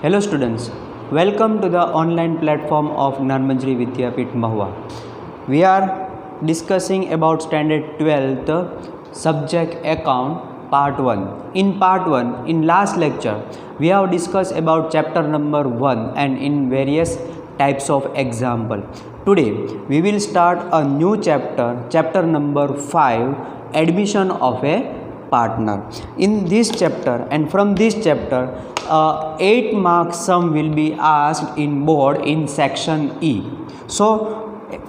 Hello students, welcome to the online platform of Narmanjri Vidyapeeth Mahua. We are discussing about standard 12th subject account part 1. In part 1, in last lecture, we have discussed about chapter number 1 and in various types of example. Today, we will start a new chapter number 5, admission of a partner. In this chapter and from this chapter, 8 mark sum will be asked in board in section E. So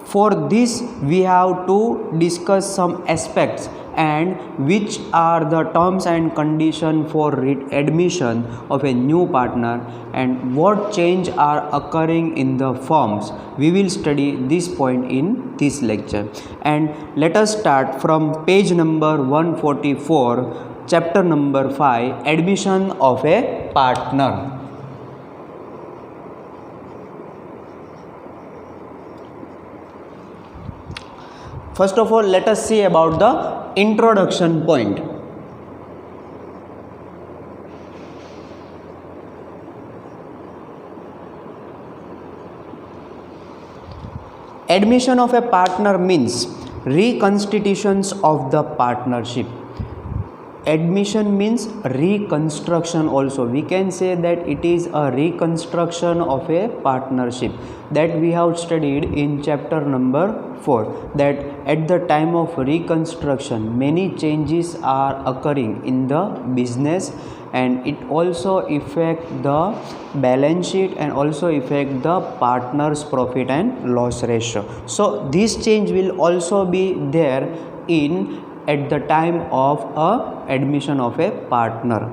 for this we have to discuss some aspects and which are the terms and condition for admission of a new partner and what change are occurring in the firms. We will study this point in this lecture, and let us start from page number 144, chapter number 5, admission of a partner. First of all, let us see about the introduction point. Admission of a partner means reconstitutions of the partnership. Admission means reconstruction also. We can say that it is a reconstruction of a partnership that we have studied in chapter number 4, that at the time of reconstruction many changes are occurring in the business and it also affect the balance sheet and also affect the partner's profit and loss ratio. So this change will also be there at the time of admission of a partner.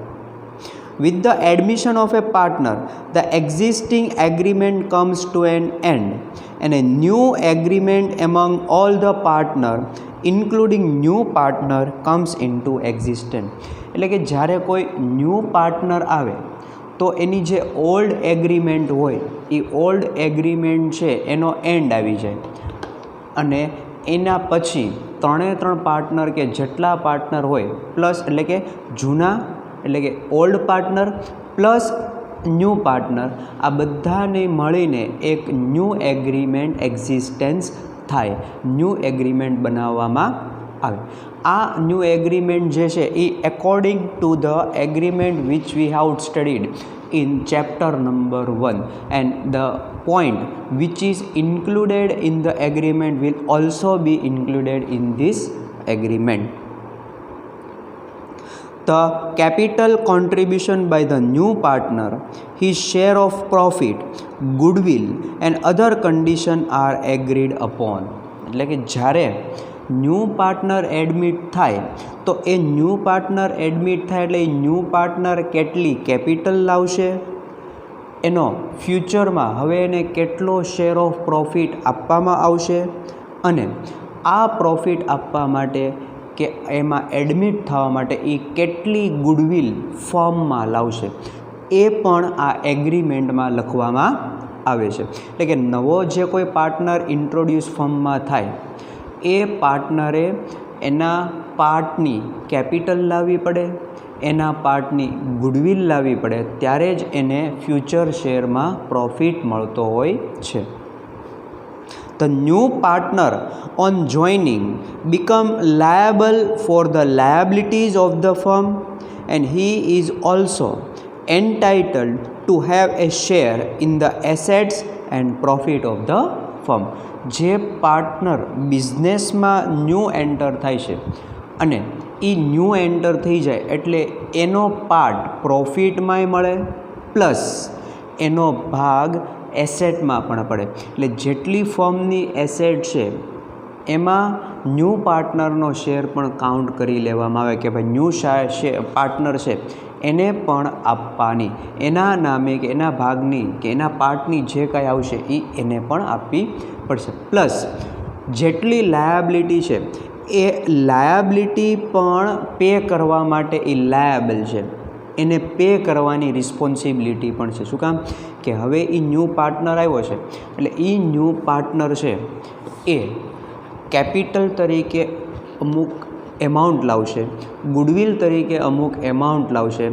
With the admission of a partner, the existing agreement comes to an end and a new agreement among all the partner including new partner comes into existence. એટલે કે જ્યારે કોઈ new partner આવે તો એની જે old agreement હોય એ old agreement છે એનો એન્ડ આવી જાય અને એના પછી ત્રણે પાર્ટનર કે જેટલા પાર્ટનર હોય પ્લસ એટલે કે જૂના એટલે કે old partner plus new partner આ બધાને મળીને એક ન્યૂ એગ્રીમેન્ટ એક્ઝિસ્ટન્સ થાય, ન્યૂ એગ્રીમેન્ટ બનાવવામાં આવે. આ ન્યૂ એગ્રીમેન્ટ જે છે એ according to the agreement which we have studied in chapter number 1, and the point which is included in the agreement will also be included in this agreement. The capital contribution by the new partner, his share of profit, goodwill and other condition are agreed upon. એટલે કે જ્યારે new partner admit થાય તો એ new partner admit થાય એટલે એ new partner કેટલી capital લાવશે, એનો ફ્યુચરમાં હવે એને કેટલો શેર ઓફ પ્રોફિટ આપવામાં આવશે અને આ પ્રોફિટ આપવા માટે કે એમાં એડમિટ થવા માટે એ કેટલી ગુડવિલ ફર્મમાં લાવશે એ પણ આ એગ્રીમેન્ટમાં લખવામાં આવે છે. એટલે કે નવો જે કોઈ પાર્ટનર ઇન્ટ્રોડ્યુસ ફર્મમાં થાય એ પાર્ટનરે એના પાર્ટની કેપિટલ લાવવી પડે, એના પાર્ટની ગુડવિલ લાવવી પડે, ત્યારે જ એને ફ્યુચર શેરમાં પ્રોફિટ મળતો હોય છે. The new partner on joining become liable for the liabilities of the firm and he is also entitled to have a share in the assets and profit of the firm. જે partner બિઝનેસમાં new enter થાય છે અને એ new enter થઈ જાય એટલે એનો part પ્રોફિટમાંય મળે પ્લસ એનો ભાગ એસેટમાં પણ પડે. એટલે જેટલી ફર્મની એસેટ છે એમાં ન્યૂ પાર્ટનરનો શેર પણ કાઉન્ટ કરી લેવામાં આવે કે ભાઈ ન્યૂ પાર્ટનર છે એને પણ આપવાની, એના નામે કે એના ભાગની કે એના પાર્ટની જે કાંઈ આવશે એ એને પણ આપવી પડશે. પ્લસ જેટલી લાયાબિલિટી છે એ લાયાબિલિટી પણ પે કરવા માટે એ લાયાબલ છે, એને પે કરવાની રિસ્પોન્સિબિલિટી પણ છે. શું કામ કે હવે એ ન્યૂ પાર્ટનર આવ્યો છે એટલે એ ન્યૂ પાર્ટનર છે એ કેપિટલ તરીકે અમુક એમાઉન્ટ લાવશે, ગુડવિલ તરીકે અમુક એમાઉન્ટ લાવશે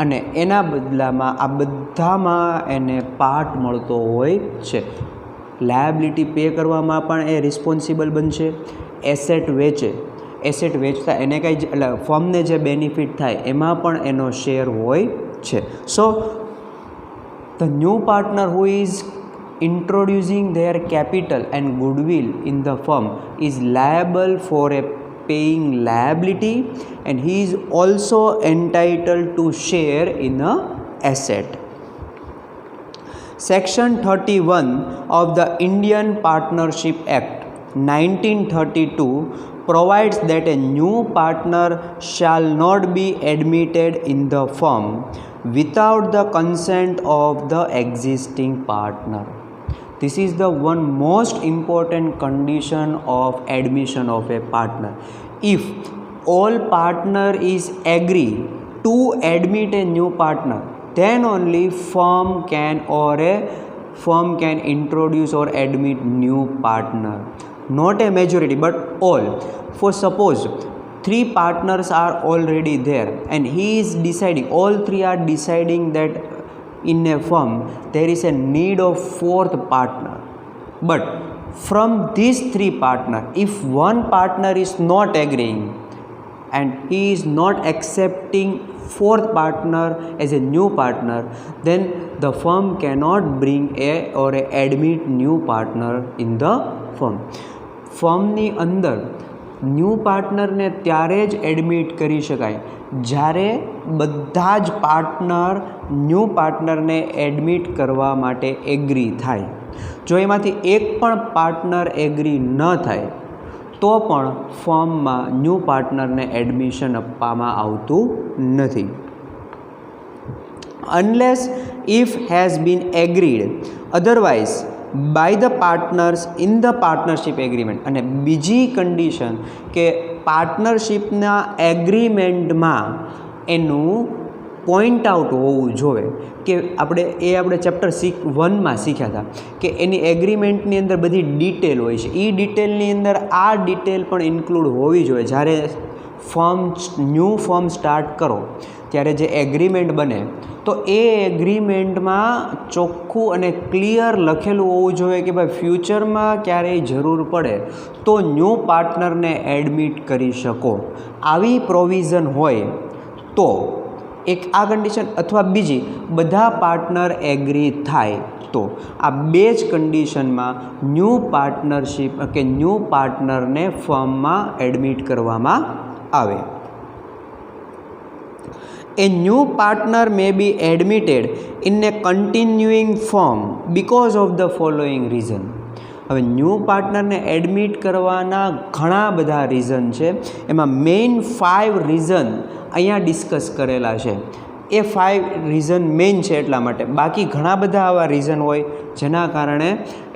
અને એના બદલામાં આ બધામાં એને પાર્ટ મળતો હોય છે. લાયબિલિટી પે કરવામાં પણ એ રિસ્પોન્સિબલ બનશે. એસેટ વેચતા એને કંઈ એટલે ફર્મને જે બેનિફિટ થાય એમાં પણ એનો શેર હોય છે. So the new partner who is introducing their capital and goodwill in the firm is liable for a paying liability, and he is also entitled to share in a asset. Section 31 of the Indian Partnership Act 1932 provides that a new partner shall not be admitted in the firm without the consent of the existing partner. This is the one most important condition of admission of a partner. If all partner is agree to admit a new partner, then only firm can introduce or admit new partner. Not a majority, but all. For suppose 3 partners are already there and he is deciding, all 3 are deciding that in a firm there is a need of 4th partner, but from these 3 partners, if one partner is not agreeing and he is not accepting 4th partner as a new partner, then the firm cannot bring or admit new partner in the firm. ફર્મની અંદર new પાર્ટનરને ત્યારે જ admit કરી શકાય જ્યારે બધા જ partner new પાર્ટનરને admit કરવા માટે એગ્રી થાય. જો એમાંથી એક પણ પાર્ટનર એગ્રી ન થાય તો પણ ફર્મમાં ન્યૂ પાર્ટનરને એડમિશન આપવામાં આવતું નથી. Unless if has been agreed otherwise by the partners in the partnership agreement. અને બીજી કન્ડિશન કે પાર્ટનરશિપના એગ્રીમેન્ટમાં એનું પોઈન્ટ આઉટ હોવું જોઈએ કે આપણે ચેપ્ટર 1માં શીખ્યા હતા કે એની એગ્રીમેન્ટની અંદર બધી ડિટેલ હોય છે. એ ડિટેલની અંદર આ ડિટેલ પણ ઇન્ક્લુડ હોવી જોઈએ. જ્યારે ન્યૂ ફર્મ સ્ટાર્ટ કરો ત્યારે જે એગ્રીમેન્ટ બને તો એ એગ્રીમેન્ટમાં ચોખ્ખું અને ક્લિયર લખેલું હોવું જોઈએ કે ભાઈ ફ્યુચરમાં ક્યારેય જરૂર પડે તો ન્યૂ પાર્ટનરને એડમિટ કરી શકો. આવી પ્રોવિઝન હોય તો એક આ કન્ડિશન, અથવા બીજી બધા પાર્ટનર એગ્રી થાય તો આ બે જ કન્ડિશનમાં ન્યૂ પાર્ટનરશિપ કે ન્યૂ પાર્ટનરને ફર્મમાં એડમિટ કરવામાં આવે. A new partner may be admitted in a continuing firm because of the following reason. હવે ન્યૂ પાર્ટનરને એડમિટ કરવાના ઘણા બધા રીઝન છે. એમાં મેઇન 5 રીઝન અહીંયા ડિસ્કસ કરેલા છે. એ 5 રીઝન મેઇન છે એટલા માટે. બાકી ઘણા બધા આવા રીઝન હોય જેના કારણે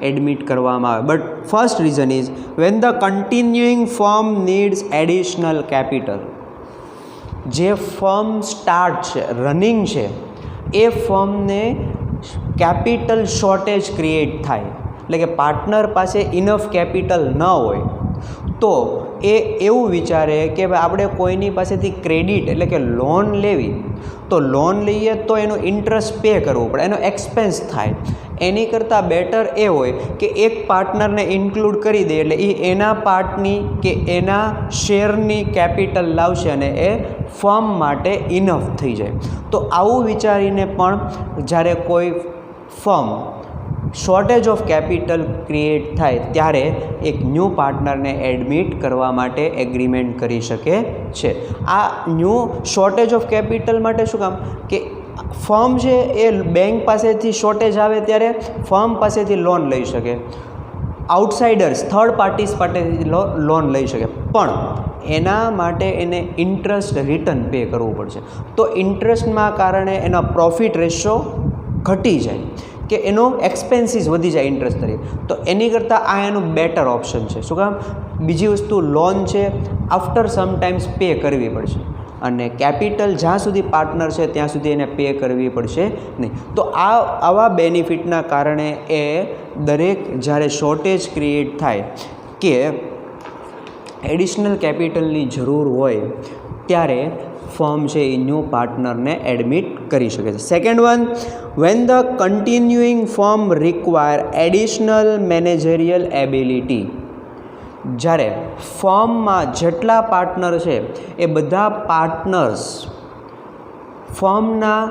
એડમિટ કરવામાં આવે. But first reason is when the continuing firm needs additional capital. જે ફર્મ સ્ટાર્ટ છે, રનિંગ છે, એ ફર્મને કેપિટલ શોર્ટેજ ક્રિએટ થાય, એટલે કે પાર્ટનર પાસે ઇનફ કેપિટલ ન હોય તો એ એવું વિચારે કે ભાઈ આપણે કોઈની પાસેથી ક્રેડિટ એટલે કે લોન લેવી, તો લોન લઈએ તો એનું ઇન્ટરેસ્ટ પે કરવું પડે, એનો એક્સપેન્સ થાય. એની કરતાં બેટર એ હોય કે એક પાર્ટનરને ઇન્ક્લુડ કરી દે એટલે એ એના પાર્ટની કે એના શેરની કેપિટલ લાવશે અને એ ફર્મ માટે ઇનફ થઈ જાય. તો આવું વિચારીને પણ જ્યારે કોઈ firm shortage of capital create થાય ત્યારે એક ન્યૂ પાર્ટનરને એડમિટ કરવા માટે એગ્રીમેન્ટ કરી શકે છે. આ ન્યૂ શોર્ટેજ ઓફ કેપિટલ માટે શું કામ કે ફર્મ છે એ બેંક પાસેથી શોર્ટેજ આવે ત્યારે ફર્મ પાસેથી લોન લઈ શકે, આઉટસાઇડર્સ થર્ડ પાર્ટીસ પાસેથી લોન લઈ શકે, પણ એના માટે એને ઇન્ટરેસ્ટ રિટર્ન પે કરવું પડશે. તો ઇન્ટરેસ્ટના કારણે એના પ્રોફિટ રેશિયો ઘટી જાય કે એનો એક્સપેન્સીસ વધી જાય ઇન્ટરેસ્ટ તરીકે. તો એની કરતાં આ એનું બેટર ઓપ્શન છે. શું કામ? બીજી વસ્તુ લોન છે આફ્ટર સમટાઇમ્સ પે કરવી પડશે અને કેપિટલ જ્યાં સુધી પાર્ટનર છે ત્યાં સુધી એને પે કરવી પડશે નહીં. તો આવા બેનિફિટના કારણે એ દરેક જ્યારે શોર્ટેજ ક્રિએટ થાય કે એડિશનલ કેપિટલની જરૂર હોય ત્યારે ફર્મ છે એ ન્યૂ પાર્ટનરને એડમિટ કરી શકે છે. Second one, when the continuing firm require additional managerial ability. જ્યારે ફર્મમાં જેટલા પાર્ટનર છે એ બધા પાર્ટનર્સ ફર્મના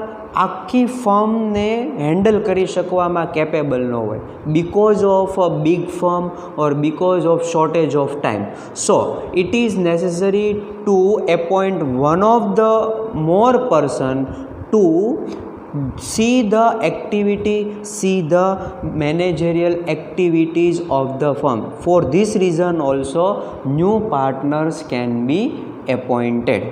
આખી ફર્મને હેન્ડલ કરી શકવામાં કેપેબલ ન હોય, because of a big firm or because of shortage of time. So it is necessary two appoint one of the more person to see the activity, see the managerial activities of the firm. For this reason also new partners can be appointed.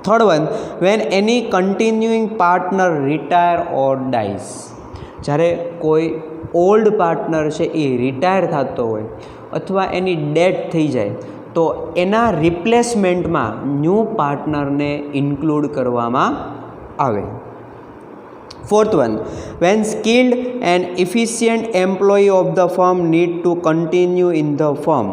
Third one, when any continuing partner retire or dies. જ્યારે કોઈ old partner છે એ retire થતો હોય અથવા એની death થઈ જાય તો એના રિપ્લેસમેન્ટમાં ન્યૂ પાર્ટનરને ઇન્ક્લુડ કરવામાં આવે. Fourth one, when skilled and efficient employee of the firm need to continue in the firm,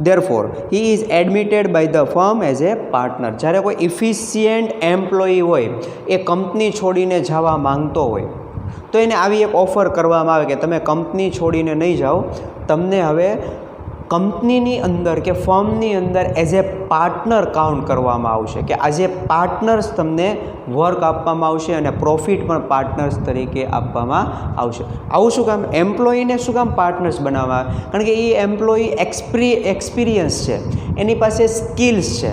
therefore he is admitted by the firm as a partner. જ્યારે કોઈ ઇફિશિયન્ટ એમ્પ્લોયી હોય એ company છોડીને જવા માંગતો હોય તો એને આવી એક ઓફર કરવામાં આવે કે તમે કંપની છોડીને નહીં જાઓ, તમને હવે કંપનીની અંદર કે ફર્મની અંદર એઝ એ પાર્ટનર કાઉન્ટ કરવામાં આવશે, કે એઝ એ પાર્ટનર્સ તમને વર્ક આપવામાં આવશે અને પ્રોફિટ પણ પાર્ટનર્સ તરીકે આપવામાં આવશે. આવું શું કામ? એમ્પ્લોયીને શું કામ પાર્ટનર્સ બનાવવા? કારણ કે એ એમ્પ્લોયી એક્સપિરિયન્સ છે, એની પાસે સ્કિલ્સ છે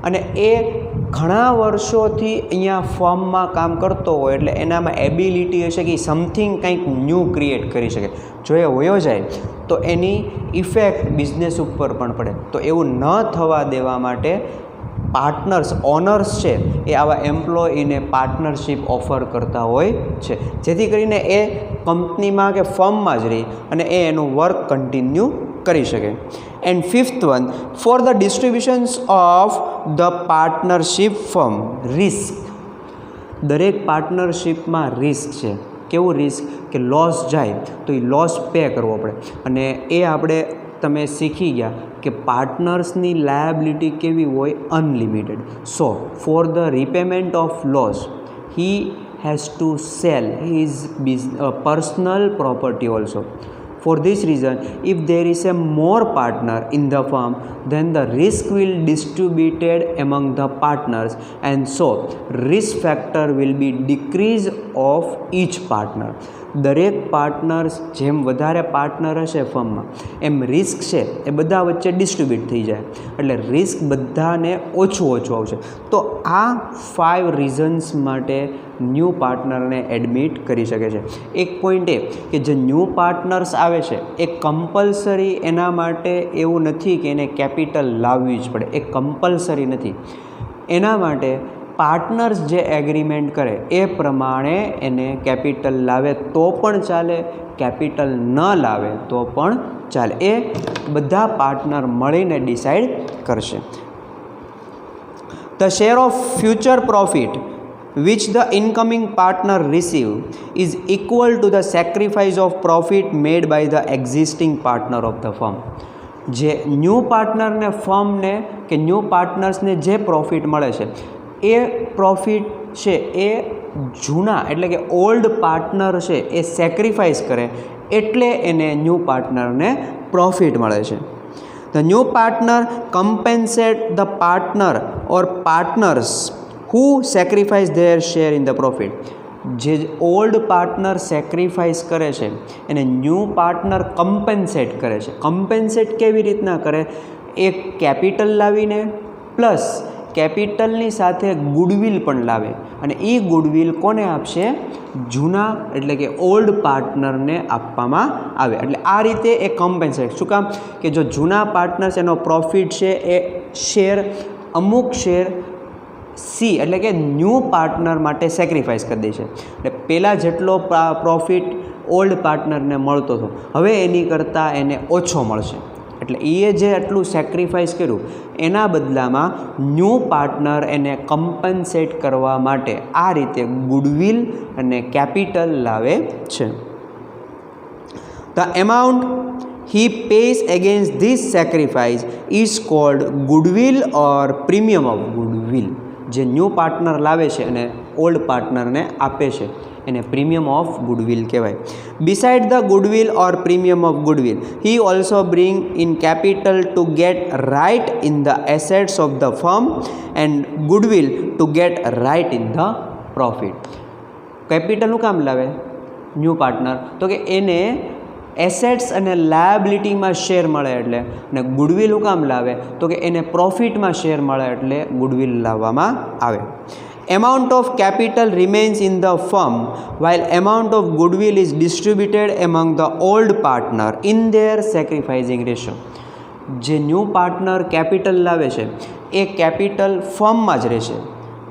અને એ ઘણા વર્ષોથી અહીંયા ફર્મમાં કામ કરતો હોય એટલે એનામાં એબિલિટી હશે કે સમથિંગ કંઈક ન્યૂ ક્રિએટ કરી શકે. જો એ વયો જાય તો એની ઇફેક્ટ બિઝનેસ ઉપર પણ પડે. તો એવું ન થવા દેવા માટે પાર્ટનર્સ, ઓનર્સ છે એ આવા એમ્પ્લોયીને પાર્ટનરશિપ ઓફર કરતા હોય છે, જેથી કરીને એ કંપનીમાં કે ફર્મમાં જ રહી અને એ એનું વર્ક કન્ટિન્યુ કરી શકે. And fifth one, for the distributions of the partnership firm, risk. દરેક પાર્ટનરશિપમાં રિસ્ક છે. કેવું રિસ્ક? કે લોસ જાય તો એ લોસ પે કરવો પડે. અને એ આપણે તમે શીખી ગયા કે પાર્ટનર્સની લાયબિલિટી કેવી હોય? Unlimited. So for the repayment of loss he has to sell his personal property also. For this reason, if there is a more partner in the firm, then the risk will distributed among the partners, and so risk factor will be decrease of each partner. દરેક partners જેમ વધારે partner હશે ફર્મમાં એમ risk છે એ બધા વચ્ચે distribute થઈ જાય એટલે રિસ્ક બધાને ઓછું આવશે. તો આ 5 રીઝન્સ માટે ન્યૂ પાર્ટનરને એડમિટ કરી શકે છે. એક પોઈન્ટ એ કે જે ન્યૂ પાર્ટનર્સ આવે છે એ કમ્પલસરી એના માટે એવું નથી કે એને કેપિટલ લાવવી જ પડે, એ કમ્પલસરી નથી. એના માટે પાર્ટનર્સ જે એગ્રીમેન્ટ કરે એ પ્રમાણે એને કેપિટલ લાવે તો પણ ચાલે, કેપિટલ ન લાવે તો પણ ચાલે. એ બધા પાર્ટનર મળીને ડિસાઈડ કરશે. The share of future profit which the incoming partner receive is equal to the sacrifice of profit made by the existing partner of the firm. જે ન્યૂ પાર્ટનરને ફર્મને કે ન્યૂ પાર્ટનર્સને જે પ્રોફિટ મળે છે એ પ્રોફિટ છે એ જૂના એટલે કે ઓલ્ડ પાર્ટનર છે એ સેક્રિફાઈસ કરે એટલે એને ન્યૂ પાર્ટનરને પ્રોફિટ મળે છે. The new partner compensate the partner or partners who sacrifice their share in the profit. જે ઓલ્ડ પાર્ટનર સેક્રિફાઈસ કરે છે એને ન્યૂ પાર્ટનર કમ્પેન્સેટ કરે છે. કમ્પેન્સેટ કેવી રીતના કરે? એ કેપિટલ લાવીને પ્લસ કેપિટલની સાથે ગુડવિલ પણ લાવે અને એ ગુડવિલ કોને આપશે? જૂના એટલે કે ઓલ્ડ પાર્ટનરને આપવામાં આવે. એટલે આ રીતે એ કમ્પેન્સેટ. શું કામ? કે જો જૂના પાર્ટનર્સ એનો પ્રોફિટ છે એ શેર અમુક શેર સી એટલે કે ન્યૂ પાર્ટનર માટે સેક્રિફાઈસ કરી દે છે. એટલે પહેલાં જેટલો પ્રોફિટ ઓલ્ડ પાર્ટનરને મળતો હતો હવે એની કરતાં એને ઓછો મળશે. એટલે એ જે આટલું સેક્રિફાઈસ કર્યું એના બદલામાં ન્યૂ પાર્ટનર એને કમ્પન્સેટ કરવા માટે આ રીતે ગુડવિલ અને કેપિટલ લાવે છે. The amount he pays against this sacrifice is called goodwill or premium of goodwill. જે ન્યૂ પાર્ટનર લાવે છે અને ઓલ્ડ પાર્ટનરને આપે છે એને પ્રીમિયમ ઓફ ગુડવિલ કહેવાય. Beside the goodwill or premium of goodwill he also bring in capital to get right in the assets of the firm and goodwill to get right in the profit. કેપિટલનું કામ લાવે new partner? તો કે એને assets અને લાયબિલિટીમાં share મળે એટલે, અને ગુડવિલ હું કામ લાવે? તો કે એને પ્રોફિટમાં શેર મળે એટલે ગુડવિલ લાવવામાં આવે. Amount of capital remains in the firm while amount of goodwill is distributed among the old partner in their sacrificing ratio. જે ન્યૂ પાર્ટનર કેપિટલ લાવે છે એ કેપિટલ ફર્મમાં જ રહેશે,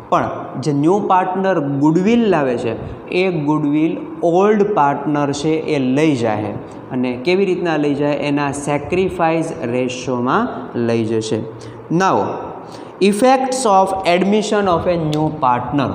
પણ જે ન્યૂ પાર્ટનર ગુડવિલ લાવે છે એ ગુડવિલ ઓલ્ડ પાર્ટનર છે એ લઈ જાય. અને કેવી રીતના લઈ જાય? એના સેક્રિફાઈસ રેશિયોમાં લઈ જશે. નાઉ effects of admission of a new partner.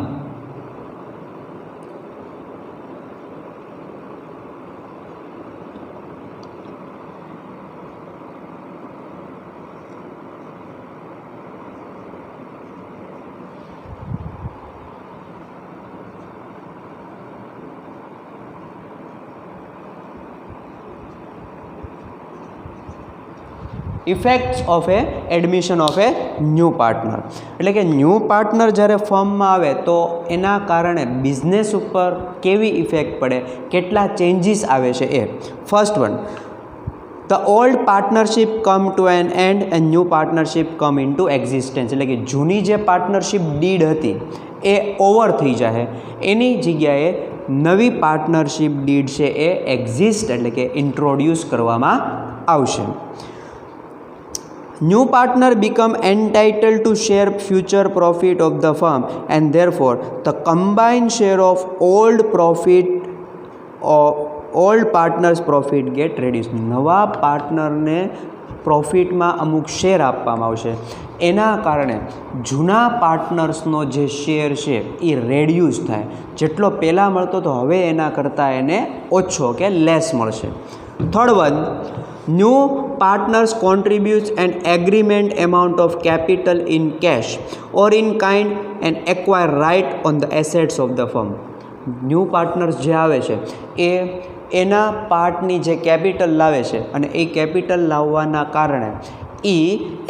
Effects of A admission of A new partner એટલે કે ન્યૂ પાર્ટનર જ્યારે ફર્મમાં આવે તો એના કારણે બિઝનેસ ઉપર કેવી ઇફેક્ટ પડે, કેટલા ચેન્જીસ આવે છે એ. First one, the old partnership come to an end and new partnership come in to existence. એટલે કે જૂની જે પાર્ટનરશિપ ડીડ હતી એ ઓવર થઈ જાય, એની જગ્યાએ નવી પાર્ટનરશિપ ડીડ છે એ એક્ઝિસ્ટ એટલે કે ઇન્ટ્રોડ્યુસ કરવામાં આવશે. New partner become entitled to share future profit of the firm and therefore the combined share of old partners profit get reduced. નવા પાર્ટનરને પ્રોફિટમાં અમુક શેર આપવામાં આવશે, એના કારણે જૂના પાર્ટનર્સનો જે શેર છે એ રેડ્યુસ થાય. જેટલો પહેલાં મળતો તો હવે એના કરતાં એને ઓછો કે લેસ મળશે. Third one, new partners contributes an agreement amount of capital in cash or in kind and acquire right on the assets of the firm. New partners જે આવે છે એ એના પાર્ટની જે કેપિટલ લાવે છે અને એ કેપિટલ લાવવાના કારણે એ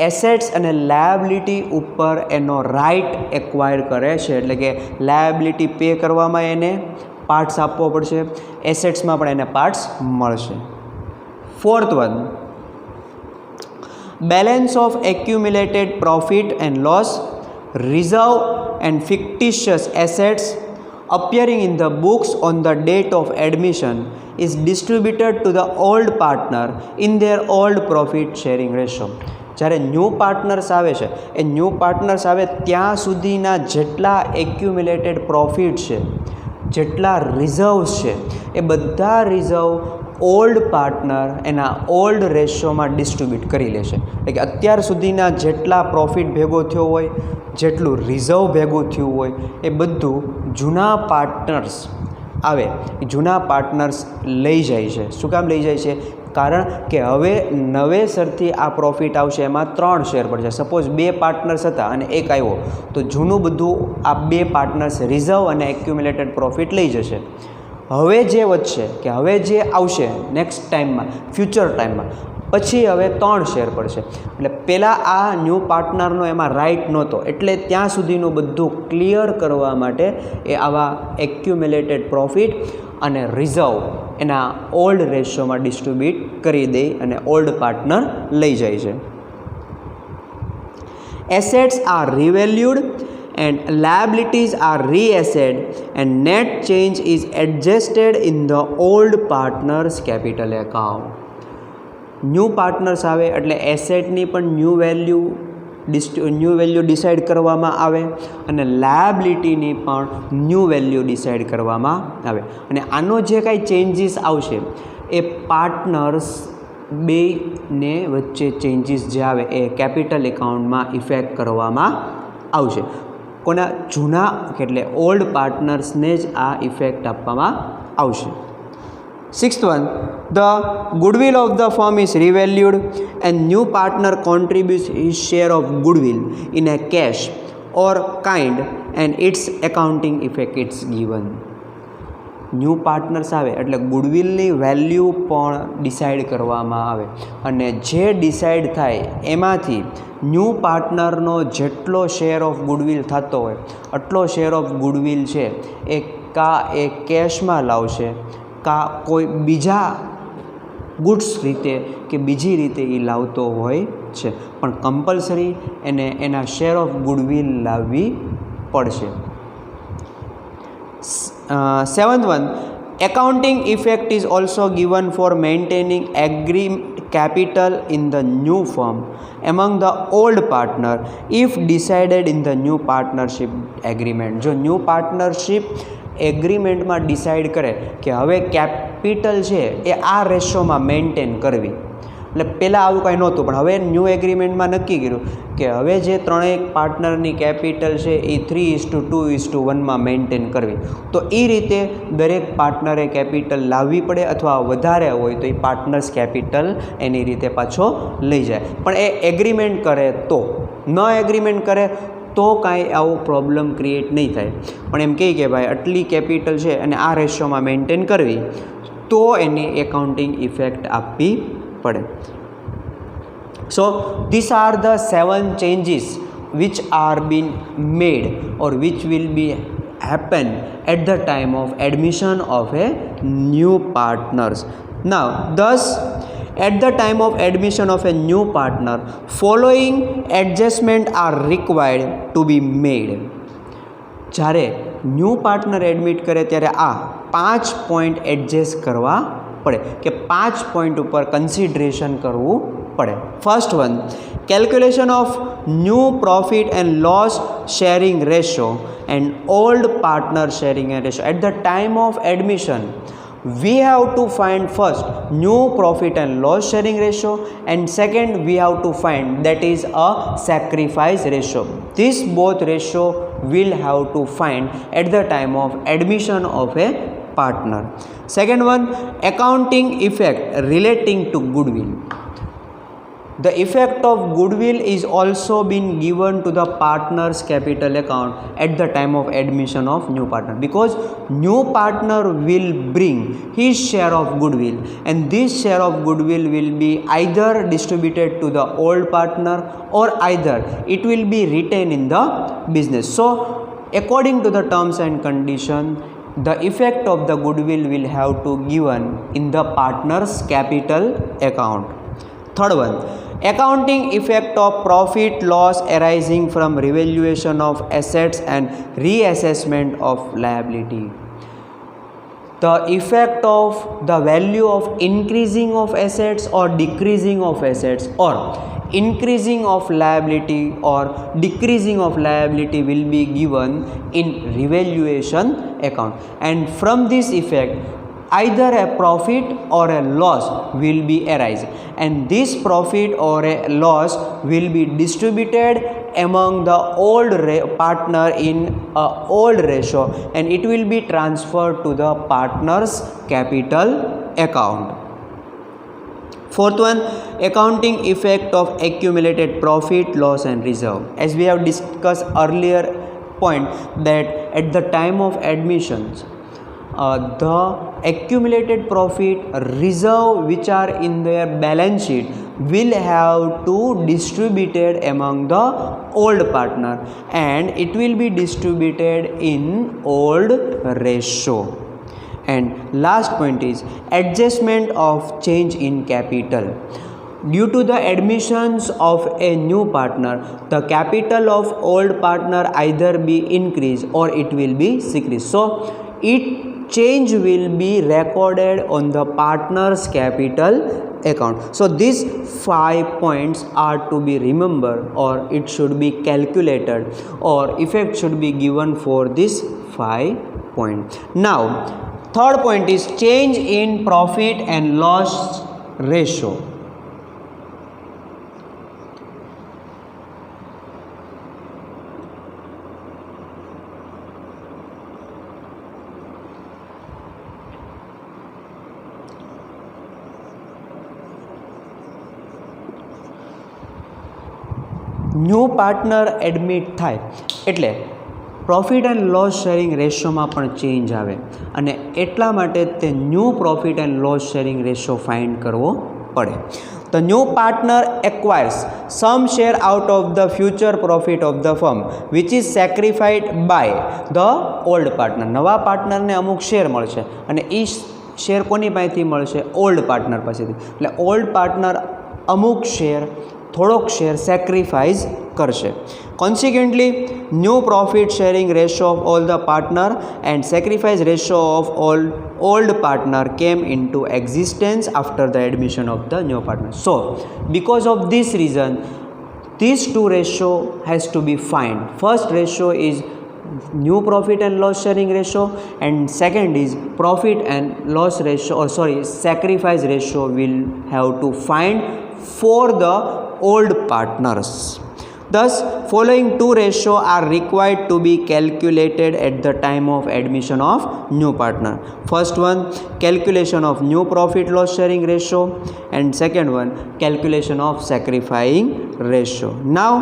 એસેટ્સ અને લાયબિલિટી ઉપર એનો રાઇટ એક્વાયર કરે છે. એટલે કે લાયબિલિટી પે કરવામાં એને પાર્ટ્સ આપવો પડશે, એસેટ્સમાં પણ એને પાર્ટ્સ મળશે. Fourth one, balance of accumulated profit and loss, reserve and fictitious assets appearing in the books on the date of admission is distributed to the old partner in their old profit sharing ratio. જ્યારે new પાર્ટનર્સ આવે છે એ new પાર્ટનર્સ આવે ત્યાં સુધીના જેટલા accumulated profit છે, જેટલા રિઝર્વ્સ છે, એ બધા રિઝર્વ ઓલ્ડ પાર્ટનર એના ઓલ્ડ રેશિયોમાં ડિસ્ટ્રીબ્યુટ કરી લેશે. એટલે કે અત્યાર સુધીના જેટલા પ્રોફિટ ભેગો થયો હોય, જેટલું રિઝર્વ ભેગું થયું હોય એ બધું જૂના પાર્ટનર્સ આવે એ જૂના પાર્ટનર્સ લઈ જાય છે. શું કામ લઈ જાય છે? કારણ કે હવે નવેસરથી આ પ્રોફિટ આવશે, એમાં 3 શેર પડશે. સપોઝ 2 પાર્ટનર્સ હતા અને એક આવ્યો તો જૂનું બધું આ 2 પાર્ટનર્સ રિઝર્વ અને એક્યુમ્યુલેટેડ પ્રોફિટ લઈ જશે. હવે જે વધશે કે હવે જે આવશે નેક્સ્ટ ટાઈમમાં, ફ્યુચર ટાઈમમાં, પછી હવે 3 શેર પડશે. એટલે પહેલાં આ ન્યૂ પાર્ટનરનો એમાં રાઇટ નહોતો, એટલે ત્યાં સુધીનું બધું ક્લિયર કરવા માટે એ આવા એક્યુમ્યુલેટેડ પ્રોફિટ અને રિઝર્વ એના ઓલ્ડ રેશિયોમાં ડિસ્ટ્રીબ્યુટ કરી દે અને ઓલ્ડ પાર્ટનર લઈ જાય છે. Assets are revalued and liabilities are reassessed and net change is adjusted in the old partners capital account. New પાર્ટનર્સ આવે એટલે એસેટની પણ ન્યૂ વેલ્યુ ડિસાઇડ કરવામાં આવે અને લાયબિલિટીની પણ ન્યૂ વેલ્યુ ડિસાઇડ કરવામાં આવે. અને આનો જે કાંઈ ચેન્જીસ આવશે એ પાર્ટનર્સ બેને વચ્ચે ચેન્જીસ જે આવે એ કેપિટલ એકાઉન્ટમાં ઇફેક્ટ કરવામાં આવશે. કોના? જૂના એટલે ઓલ્ડ પાર્ટનર્સને જ આ ઇફેક્ટ આપવામાં આવશે. Sixth one, the goodwill of the firm is revalued and new partner contributes his share of goodwill in a cash or kind, and its accounting effect it's given. ન્યૂ પાર્ટનર્સ આવે એટલે ગુડવિલની વેલ્યુ પણ decide કરવામાં આવે અને જે ડિસાઇડ થાય એમાંથી ન્યૂ પાર્ટનરનો જેટલો શેર ઓફ ગુડવિલ થતો હોય એટલો શેર ઓફ ગુડવિલ છે એ કા એ કેશમાં લાવશે કા કોઈ બીજા ગુડ્સ રીતે કે બીજી રીતે એ લાવતો હોય છે, પણ કમ્પલસરી એને એના શેર ઓફ ગુડવિલ લાવવી પડશે. Seventh one, accounting effect is also given for maintaining agreed capital in the new firm among the old partner if decided in the new partnership agreement. જો ન્યૂ પાર્ટનરશિપ એગ્રીમેન્ટમાં ડિસાઇડ કરે કે હવે capital છે એ આ રેશોમાં maintain કરવી, એટલે પહેલાં આવું કાંઈ નહોતું પણ હવે ન્યૂ એગ્રીમેન્ટમાં નક્કી કર્યું કે હવે જે ત્રણેય પાર્ટનરની કેપિટલ છે એ 3:2:1 મેન્ટેન કરવી, તો એ રીતે દરેક પાર્ટનરે કેપિટલ લાવવી પડે અથવા વધારે હોય તો એ પાર્ટનર્સ કેપિટલ એની રીતે પાછો લઈ જાય. પણ એ એગ્રીમેન્ટ કરે તો, ન એગ્રીમેન્ટ કરે તો કાંઈ આવો પ્રોબ્લેમ ક્રિએટ નહીં થાય. પણ એમ કહે કે ભાઈ આટલી કેપિટલ છે અને આ રેશિયોમાં મેન્ટેન કરવી તો એની એકાઉન્ટિંગ ઇફેક્ટ આપવી પડે. So these are the 7 changes which are being made or which will be happen at the time of admission of a new partners. Now thus at the time of admission of a new partner, following adjustment are required to be made. જ્યારે new partner admit કરે ત્યારે આ 5 point adjust કરવા પડે કે 5 point ઉપર consideration કરવું પડે. First one, calculation of new profit and loss sharing ratio and old partner sharing ratio. At the time of admission we have to find first new profit and loss sharing ratio, and second we have to find that is a sacrifice ratio. This both ratio will have to find at the time of admission of a partner. Second one, accounting effect relating to goodwill. The effect of goodwill is also been given to the partner's capital account at the time of admission of new partner, because new partner will bring his share of goodwill and this share of goodwill will be either distributed to the old partner or either it will be retained in the business. So according to the terms and condition, the effect of the goodwill will have to given in the partner's capital account. Third one, accounting effect of profit loss arising from revaluation of assets and reassessment of liability. The effect of the value of increasing of assets or decreasing of assets or increasing of liability or decreasing of liability will be given in revaluation account, and from this effect either a profit or a loss will be arise, and this profit or a loss will be distributed among the old partner in a old ratio, and it will be transferred to the partner's capital account. Fourth one, accounting effect of accumulated profit, loss and reserve. As we have discussed earlier point that at the time of admissions the accumulated profit reserve which are in their balance sheet will have to distributed among the old partner, and it will be distributed in old ratio. And last point is adjustment of change in capital. Due to the admissions of a new partner, the capital of old partner either be increased or it will be decreased. So it change will be recorded on the partner's capital account. So these 5 points are to be remembered, or it should be calculated, or effect should be given for this 5 points. Now third point is change in profit and loss ratio. New partner admit થાય એટલે profit and loss sharing રેશિયોમાં પણ change આવે અને એટલા માટે તે new profit and loss sharing ratio find કરવો પડે. The new partner acquires some share out of the future profit of the firm which is sacrificed by the old partner. નવા પાર્ટનરને અમુક શેર મળશે અને એ શેર કોની પાસેથી મળશે? ઓલ્ડ પાર્ટનર પાસેથી. એટલે ઓલ્ડ પાર્ટનર અમુક શેર થોડોક શેર સેક્રિફાઈસ કરશે. Consequently, new profit sharing ratio of all the partner and sacrifice ratio of all old partner came into existence after the admission of the new partner. So, because of this reason, these two ratio has to be found. First ratio is new profit and loss sharing ratio and second is profit and loss ratio sacrifice ratio will have to find for the old partners. Thus, following two ratios are required to be calculated at the time of admission of new partner. First one, calculation of new profit loss sharing ratio and second one, calculation of sacrificing ratio. Now,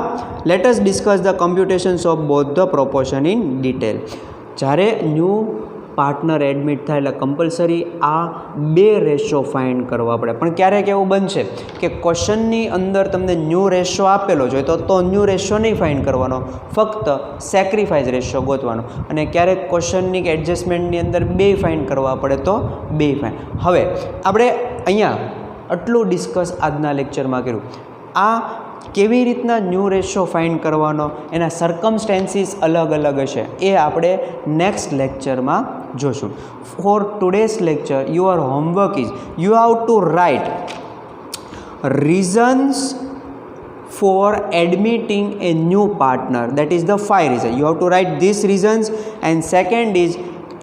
let us discuss the computations of both the proportion in detail. જ્યારે new partner admit થાય એટલે compulsory આ બે ratio find કરવા પડે. પણ ક્યારેક એવું બનશે કે ક્વેશ્ચનની અંદર તમને ન્યૂ રેશિયો આપેલો જોઈએ તો ન્યૂ રેશિયો નહીં ફાઇન્ડ કરવાનો, ફક્ત સેક્રિફાઈસ રેશિયો ગોતવાનો. અને ક્યારેક ક્વેશ્ચનની કે એડજસ્ટમેન્ટની અંદર બે ફાઇન્ડ કરવા પડે તો બે ફાઇન્ડ. હવે આપણે અહીંયા આટલું ડિસ્કસ આજના લેક્ચરમાં કર્યું. આ કેવી રીતના ન્યૂ રેશિયો ફાઇન્ડ કરવાનો, એના સર્કમસ્ટેન્સીસ અલગ અલગ હશે, એ આપણે નેક્સ્ટ લેક્ચરમાં જોશું. For today's lecture your homework is you have to write reasons for admitting a new partner, that is the 5 reasons. You have to write these reasons and second is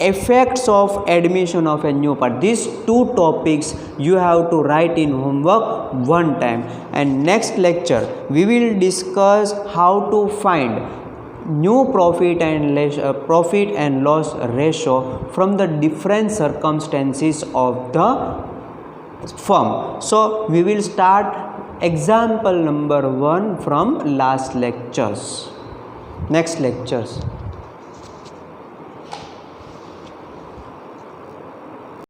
effects of admission of a new partner. These two topics you have to write in homework one time and next lecture we will discuss how to find new profit and loss ratio from the different circumstances of the firm. So we will start example number 1 from next lectures.